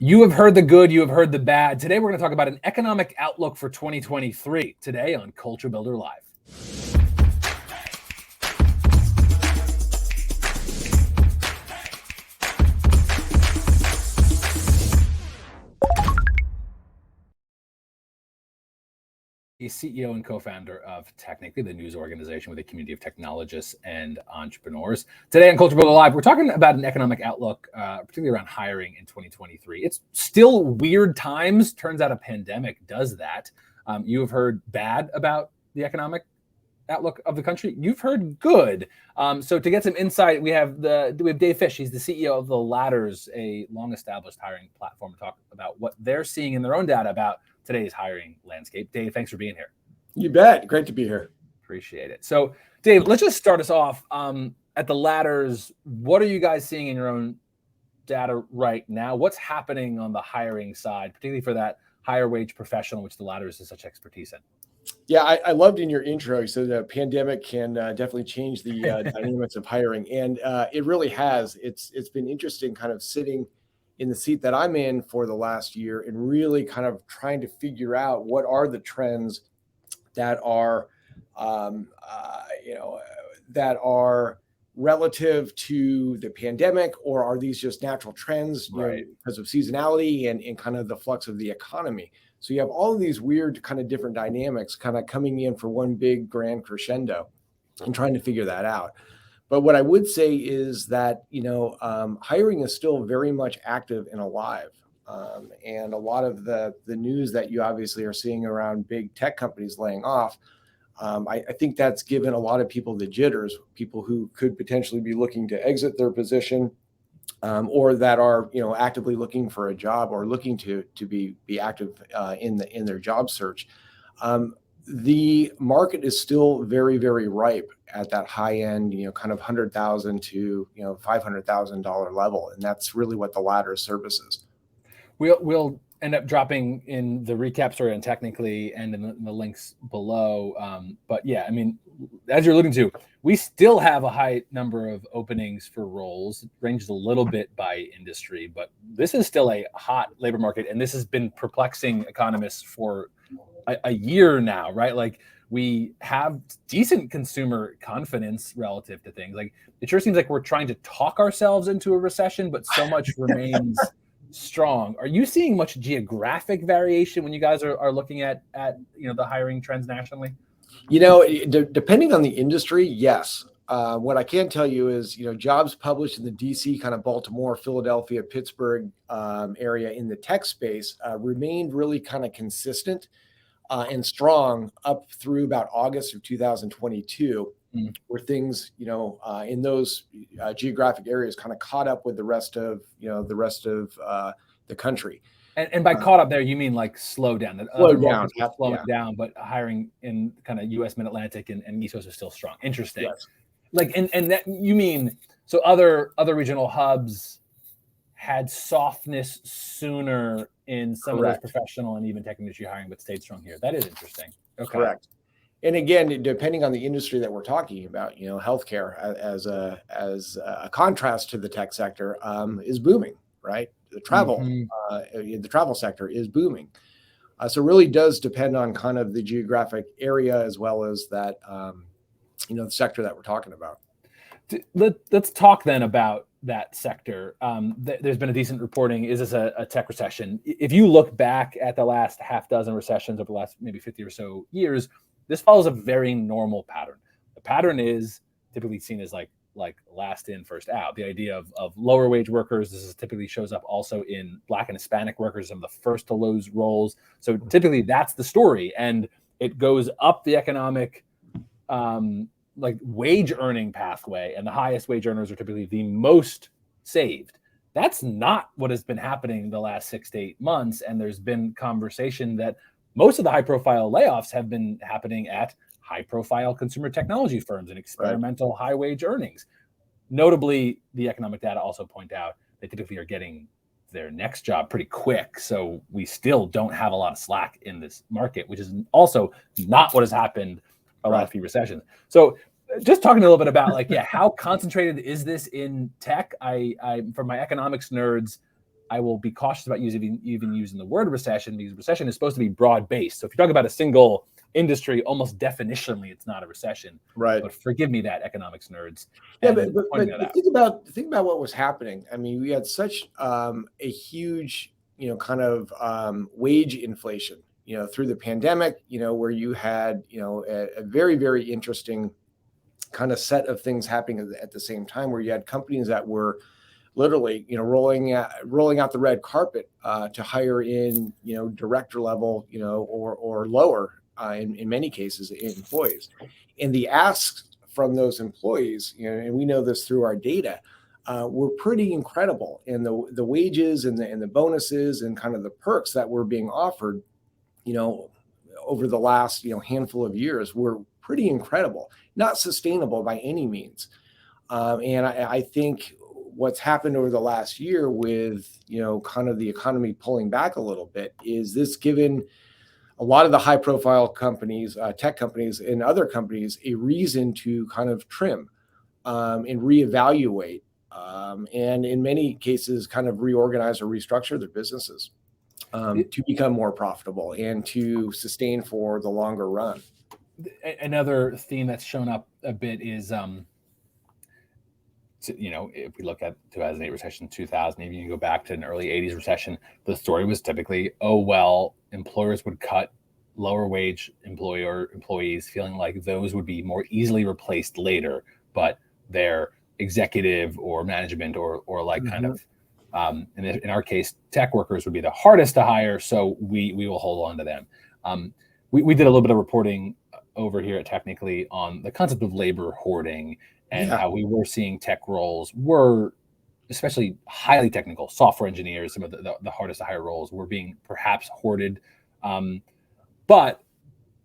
You have heard the good, you have heard the bad. Today, we're going to talk about an economic outlook for 2023. Today on Culture Builder Live. The CEO and co-founder of Technically, the news organization with a community of technologists and entrepreneurs. Today on Culture Builder Live, we're talking about an economic outlook, particularly around hiring in 2023. It's still weird times. Turns out a pandemic does that. You have heard bad about the economic outlook of the country. You've heard good. So to get some insight, we have Dave Fisch. He's the CEO of The Ladders, a long-established hiring platform, to talk about what they're seeing in their own data about today's hiring landscape. Dave, thanks for being here. You bet. Great to be here. Appreciate it. So, Dave, let's just start us off at The Ladders. What are you guys seeing in your own data right now? What's happening on the hiring side, particularly for that higher wage professional, which The Ladders is such expertise in? Yeah, I loved in your intro, so the pandemic can definitely change the dynamics of hiring. And it really has. It's been interesting kind of sitting in the seat that I'm in for the last year and really kind of trying to figure out what are the trends that are, that are relative to the pandemic, or are these just natural trends because of seasonality and kind of the flux of the economy? So you have all of these weird kind of different dynamics kind of coming in for one big grand crescendo and trying to figure that out. But what I would say is that, hiring is still very much active and alive. And a lot of the news that you obviously are seeing around big tech companies laying off, I think that's given a lot of people the jitters, people who could potentially be looking to exit their position, or that are actively looking for a job or looking to be active in their job search. The market is still very, very ripe at that high end, kind of $100,000 to $500,000 level, and that's really what The Ladder services. We'll end up dropping in the recap story on Technically and in the links below. But yeah, I mean, as you're alluding to, we still have a high number of openings for roles. It ranges a little bit by industry, but this is still a hot labor market, and this has been perplexing economists for a year now, right? Like, we have decent consumer confidence relative to things. Like, it sure seems like we're trying to talk ourselves into a recession, but so much remains strong. Are you seeing much geographic variation when you guys are looking at the hiring trends nationally? Depending on the industry, yes. What I can tell you is, jobs published in the DC, kind of Baltimore, Philadelphia, Pittsburgh area in the tech space remained really kind of consistent and strong up through about August of 2022, where things, in those geographic areas kind of caught up with the rest of the country. And by caught up there, you mean like slow down? Slowing down, but hiring in kind of U.S. Mid-Atlantic and East Coast is still strong. Interesting. Yes. Like, and that you mean, so other regional hubs had softness sooner in some Correct. of those professional and even tech industry hiring, but stayed strong here. That is interesting. Okay. Correct. And again, depending on the industry that we're talking about, healthcare as a contrast to the tech sector is booming, right? The travel sector is booming. So it really does depend on kind of the geographic area as well as that, the sector that we're talking about. Let's talk then about that sector. There's been a decent reporting. Is this a tech recession? If you look back at the last half dozen recessions over the last maybe 50 or so years, this follows a very normal pattern. The pattern is typically seen as like last in, first out. The idea of lower wage workers, this typically shows up also in Black and Hispanic workers, some of the first to lose roles. So typically that's the story. And it goes up the economic wage earning pathway, and the highest wage earners are typically the most saved. That's not what has been happening the last 6 to 8 months. And there's been conversation that most of the high profile layoffs have been happening at high profile consumer technology firms and experimental high wage earnings. Notably, the economic data also point out they typically are getting their next job pretty quick. So we still don't have a lot of slack in this market, which is also not what has happened the last few recessions. So just talking a little bit about how concentrated is this in tech? I for my economics nerds, I will be cautious about even using the word recession, because recession is supposed to be broad based. So if you're talking about a single industry, almost definitionally, it's not a recession. Right. But forgive me that, economics nerds. Yeah, but think about what was happening. I mean, we had such a huge, kind of wage inflation, through the pandemic, where you had, a very, very interesting kind of set of things happening at the same time, where you had companies that were literally, rolling out the red carpet to hire in, director level, or lower, in many cases, employees, and the asks from those employees, and we know this through our data, were pretty incredible, and the wages and the bonuses and kind of the perks that were being offered, over the last handful of years were pretty incredible, not sustainable by any means. And I think what's happened over the last year with, kind of the economy pulling back a little bit, is this given a lot of the high profile companies, tech companies and other companies, a reason to kind of trim and reevaluate, and in many cases kind of reorganize or restructure their businesses to become more profitable and to sustain for the longer run. Another theme that's shown up a bit is, if we look at 2008 recession, 2000, even you go back to an early 80s recession, the story was typically, oh, well, employers would cut lower wage employees, feeling like those would be more easily replaced later, but their executive or management or like kind of, in our case, tech workers would be the hardest to hire, so we will hold on to them. We did a little bit of reporting over here at Technically on the concept of labor hoarding, and how we were seeing tech roles were, especially highly technical software engineers, some of the hardest to hire roles, were being perhaps hoarded. But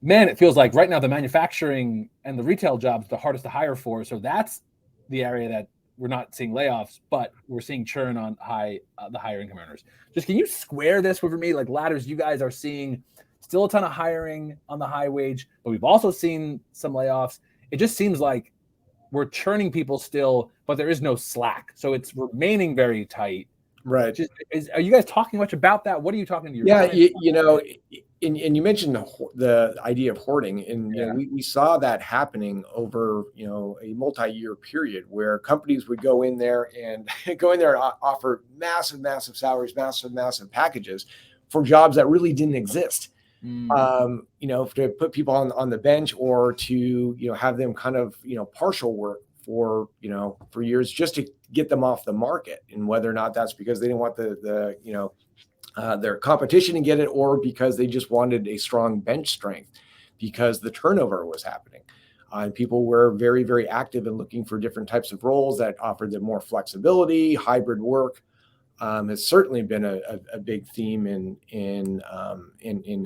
man, it feels like right now the manufacturing and the retail jobs are the hardest to hire for. So that's the area that we're not seeing layoffs, but we're seeing churn on the higher income earners. Just can you square this for me? Like Ladders, you guys are seeing still a ton of hiring on the high wage, but we've also seen some layoffs. It just seems like we're churning people still, but there is no slack. So it's remaining very tight. Right. Are you guys talking much about that? What are you talking to your clients about? And you mentioned the idea of hoarding, and we saw that happening over a multi-year period where companies would go in there and offer massive salaries, massive packages for jobs that really didn't exist. To put people on the bench, or to have them kind of partial work for years, just to get them off the market, and whether or not that's because they didn't want their competition to get it, or because they just wanted a strong bench strength because the turnover was happening. And people were very, very active in looking for different types of roles that offered them more flexibility. Hybrid work has certainly been a big theme in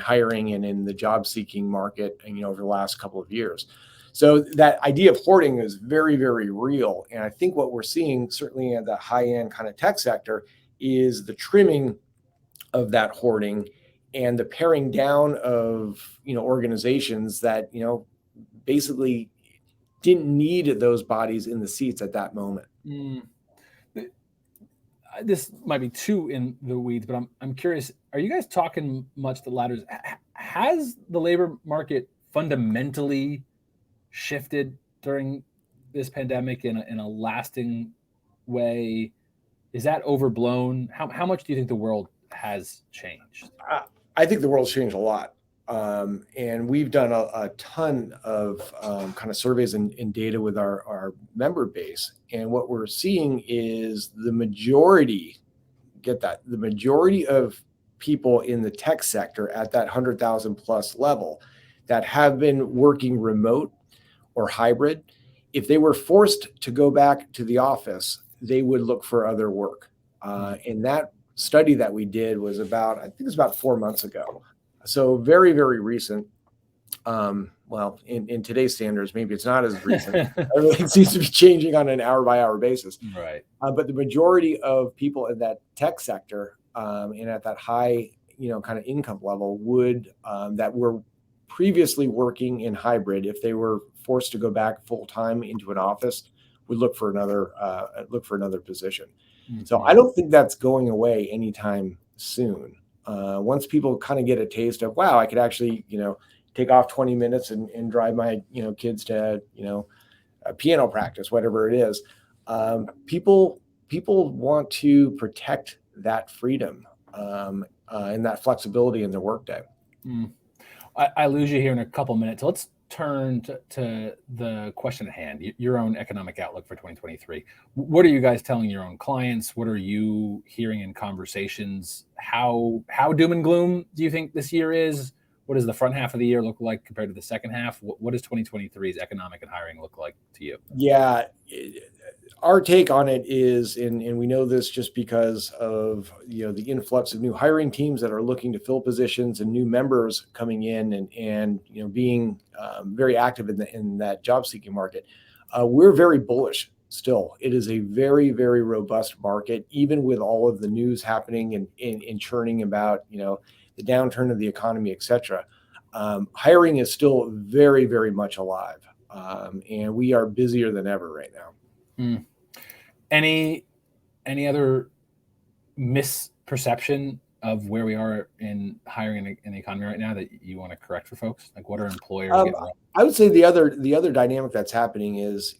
hiring and in the job seeking market, over the last couple of years. So that idea of hoarding is very, very real. And I think what we're seeing, certainly at the high end kind of tech sector, is the trimming of that hoarding and the paring down of organizations that basically didn't need those bodies in the seats at that moment. This might be too in the weeds, but I'm curious, are you guys talking much to Ladders? Has the labor market fundamentally shifted during this pandemic in a lasting way? Is that overblown? How much do you think the world has changed? I think the world's changed a lot. And we've done a ton of kind of surveys and data with our member base. And what we're seeing is the majority of people in the tech sector at that 100,000 plus level that have been working remote or hybrid, if they were forced to go back to the office, they would look for other work. And that study that we did was I think it was about 4 months ago. So very, very recent. Well, in today's standards, maybe it's not as recent. Everything seems to be changing on an hour by hour basis. Right. But the majority of people in that tech sector and at that high, kind of income level that were previously working in hybrid, if they were forced to go back full time into an office, would look for another position. So I don't think that's going away anytime soon. Once people kind of get a taste of, wow, I could actually, take off 20 minutes and drive my, kids to, a piano practice, whatever it is. People want to protect that freedom and that flexibility in their workday. I lose you here in a couple minutes. Let's turn to the question at hand, your own economic outlook for 2023. What are you guys telling your own clients? What are you hearing in conversations? How doom and gloom do you think this year is? What does the front half of the year look like compared to the second half? What does 2023's economic and hiring look like to you? Yeah, our take on it is, and we know this just because of the influx of new hiring teams that are looking to fill positions and new members coming in and being very active in that job seeking market. We're very bullish still. It is a very, very robust market, even with all of the news happening and churning about the downturn of the economy, et cetera. Hiring is still very, very much alive. And we are busier than ever right now. Any other misperception of where we are in hiring in the economy right now that you want to correct for folks? Like, what are employers getting wrong? I would say the other dynamic that's happening is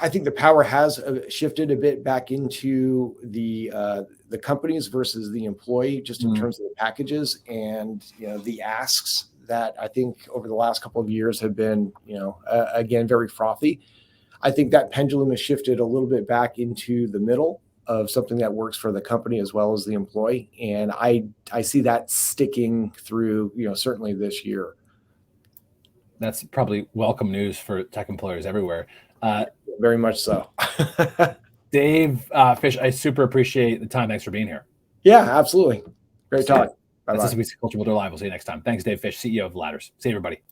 I think the power has shifted a bit back into the companies versus the employee, just in terms of the packages and the asks that I think over the last couple of years have been again very frothy. I think that pendulum has shifted a little bit back into the middle of something that works for the company as well as the employee, and I see that sticking through certainly this year. That's probably welcome news for tech employers everywhere. Very much so. Dave, Fisch, I super appreciate the time. Thanks for being here. Yeah, absolutely. Great talk. Bye-bye. That's this week's Culture Builder Live. We'll see you next time. Thanks, Dave Fisch, CEO of Ladders. See you, everybody.